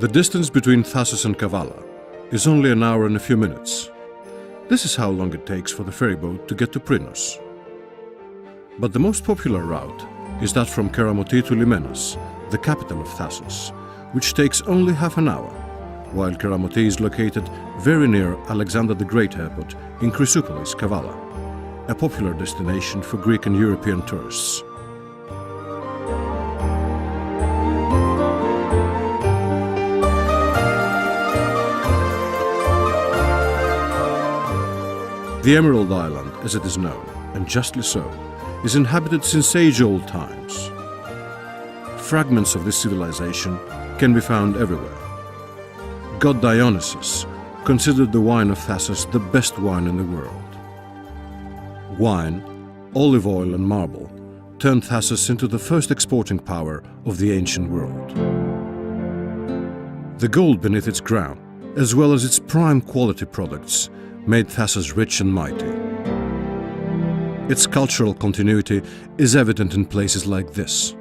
The distance between Thassos and Kavala is only an hour and a few minutes. This is how long it takes for the ferry boat to get to Prinos. But the most popular route is that from Keramoti to Limenas, the capital of Thassos, which takes only half an hour, while Keramoti is located very near Alexander the Great Airport in Chrysopolis, Kavala, a popular destination for Greek and European tourists. The Emerald Island, as it is known, and justly so, is inhabited since age-old times. Fragments of this civilization can be found everywhere. God Dionysus considered the wine of Thassos the best wine in the world. Wine, olive oil and marble turned Thassos into the first exporting power of the ancient world. The gold beneath its ground, as well as its prime quality products, made Thassos rich and mighty. Its cultural continuity is evident in places like this,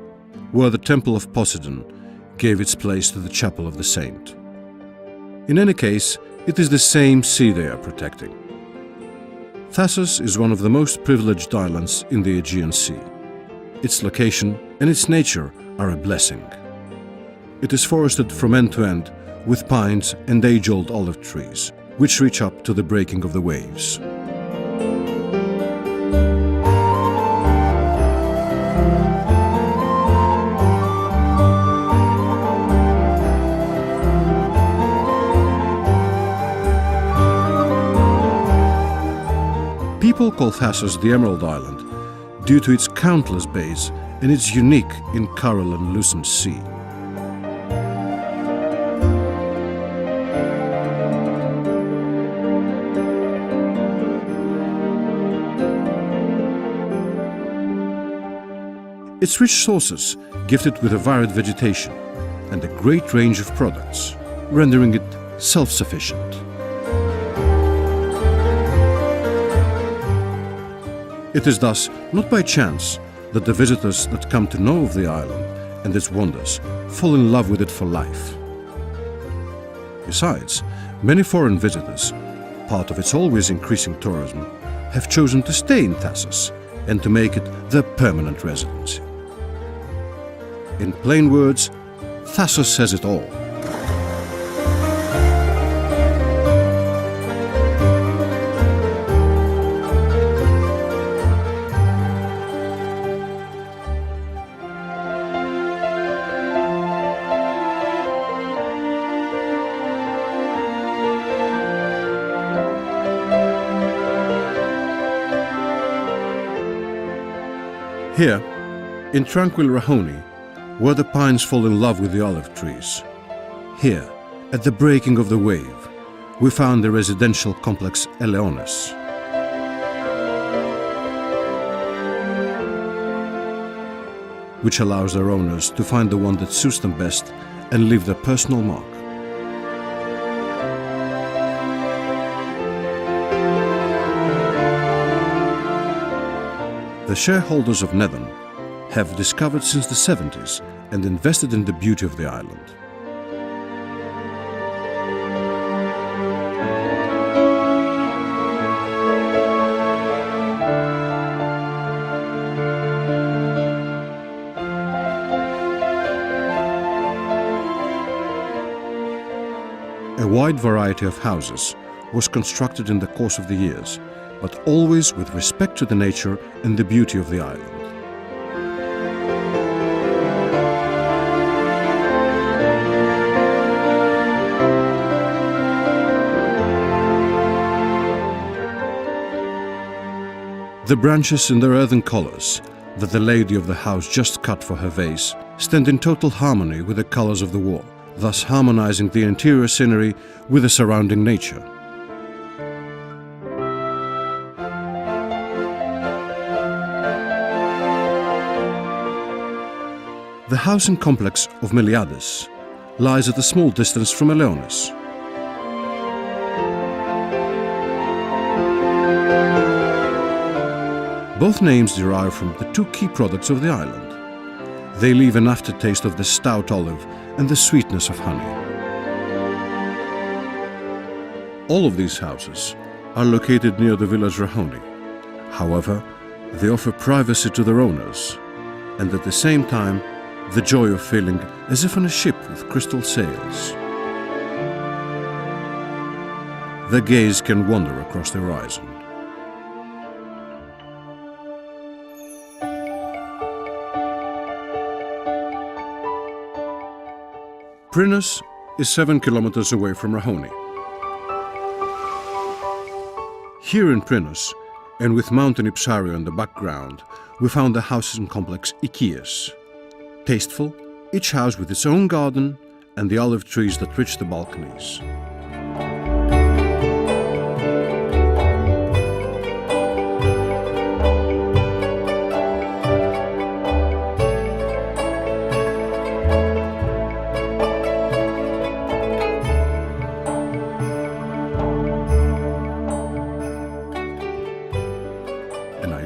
where the temple of Poseidon gave its place to the chapel of the saint. In any case, it is the same sea they are protecting. Thassos is one of the most privileged islands in the Aegean Sea. Its location and its nature are a blessing. It is forested from end to end with pines and age-old olive trees, which reach up to the breaking of the waves. People call Thassos the Emerald Island due to its countless bays and its unique in coral and lucent sea. Its rich sources gift it with a varied vegetation and a great range of products, rendering it self-sufficient. It is thus not by chance that the visitors that come to know of the island and its wonders fall in love with it for life. Besides, many foreign visitors, part of its always increasing tourism, have chosen to stay in Thassos and to make it their permanent residency. In plain words, Thassos says it all. Here, in tranquil Rahoni, where the pines fall in love with the olive trees, here, at the breaking of the wave, we found the residential complex Eleones. Which allows their owners to find the one that suits them best and leave their personal mark. The shareholders of Netherland have discovered since the 70s and invested in the beauty of the island. A wide variety of houses was constructed in the course of the years, but always with respect to the nature and the beauty of the island. The branches in their earthen colors that the lady of the house just cut for her vase stand in total harmony with the colors of the wall, thus harmonizing the interior scenery with the surrounding nature. The housing complex of Meliades lies at a small distance from Eleones. Both names derive from the two key products of the island. They leave an aftertaste of the stout olive and the sweetness of honey. All of these houses are located near the village Rahoni. However, they offer privacy to their owners, and at the same time, the joy of feeling as if on a ship with crystal sails. The gaze can wander across the horizon. Prinos is 7 kilometers away from Rahoni. Here in Prinos, and with Mountain Ipsario in the background, we found the housing complex Ikias. Tasteful, each house with its own garden and the olive trees that reach the balconies.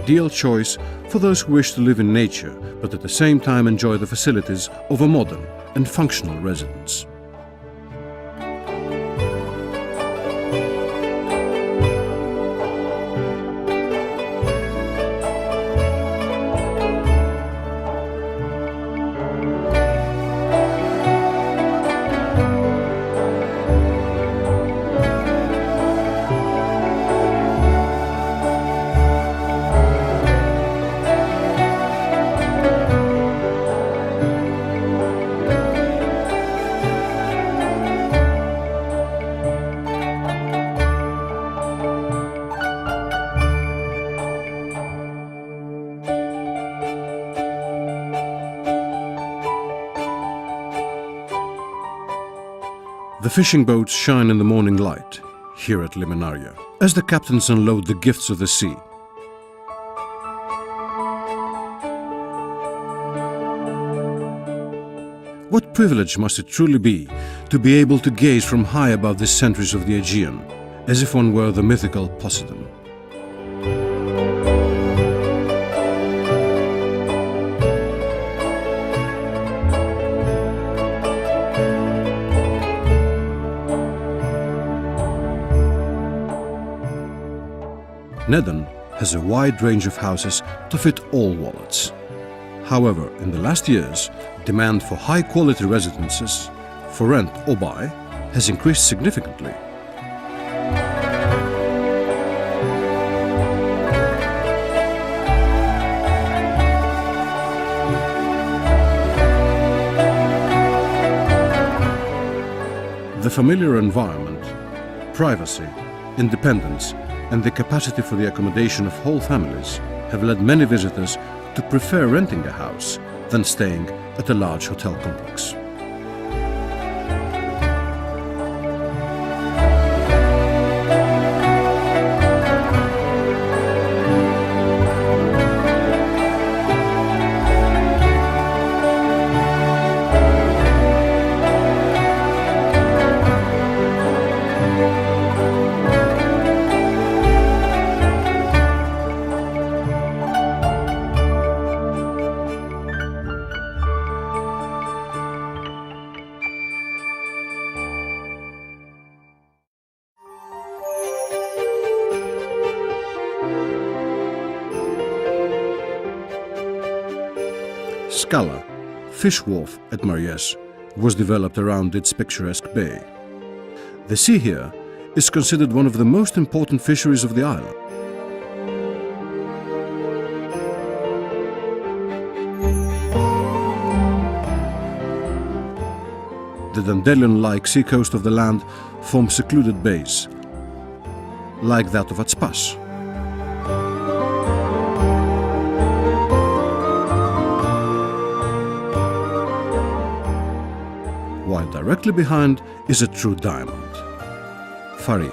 Ideal choice for those who wish to live in nature, but at the same time enjoy the facilities of a modern and functional residence. The fishing boats shine in the morning light here at Limenaria, as the captains unload the gifts of the sea. What privilege must it truly be to be able to gaze from high above the centuries of the Aegean, as if one were the mythical Poseidon. Nedon has a wide range of houses to fit all wallets. However, in the last years, demand for high-quality residences, for rent or buy, has increased significantly. The familiar environment, privacy, independence, and the capacity for the accommodation of whole families have led many visitors to prefer renting a house than staying at a large hotel complex. Scala, fish wharf at Mariès, was developed around its picturesque bay. The sea here is considered one of the most important fisheries of the island. The dandelion-like seacoast of the land forms secluded bays, like that of Atspas. While directly behind is a true diamond, F.Y.R.O.M.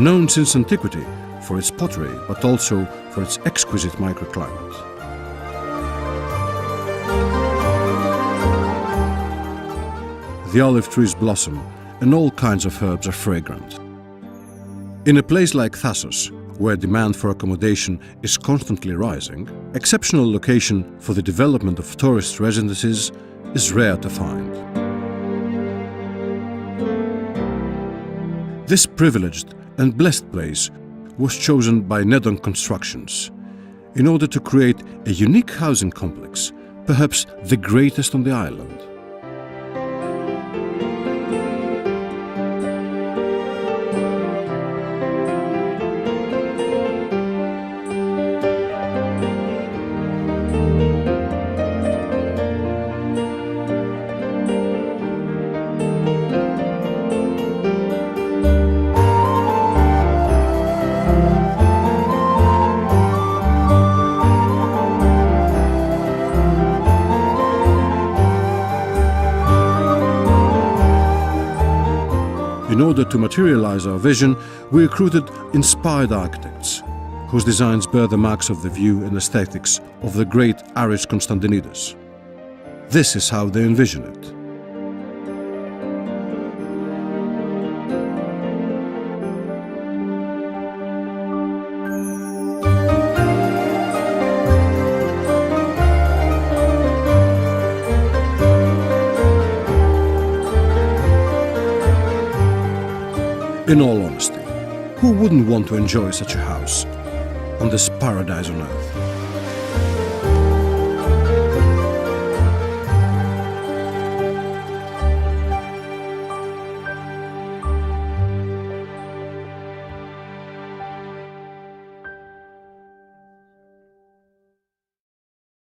Known since antiquity for its pottery, but also for its exquisite microclimate. The olive trees blossom and all kinds of herbs are fragrant. In a place like Thassos, where demand for accommodation is constantly rising, exceptional location for the development of tourist residences is rare to find. This privileged and blessed place was chosen by Nedon Constructions in order to create a unique housing complex, perhaps the greatest on the island. In order to materialize our vision, we recruited inspired architects, whose designs bear the marks of the view and aesthetics of the great Aris Konstantinidis. This is how they envision it. In all honesty, who wouldn't want to enjoy such a house on this paradise on earth?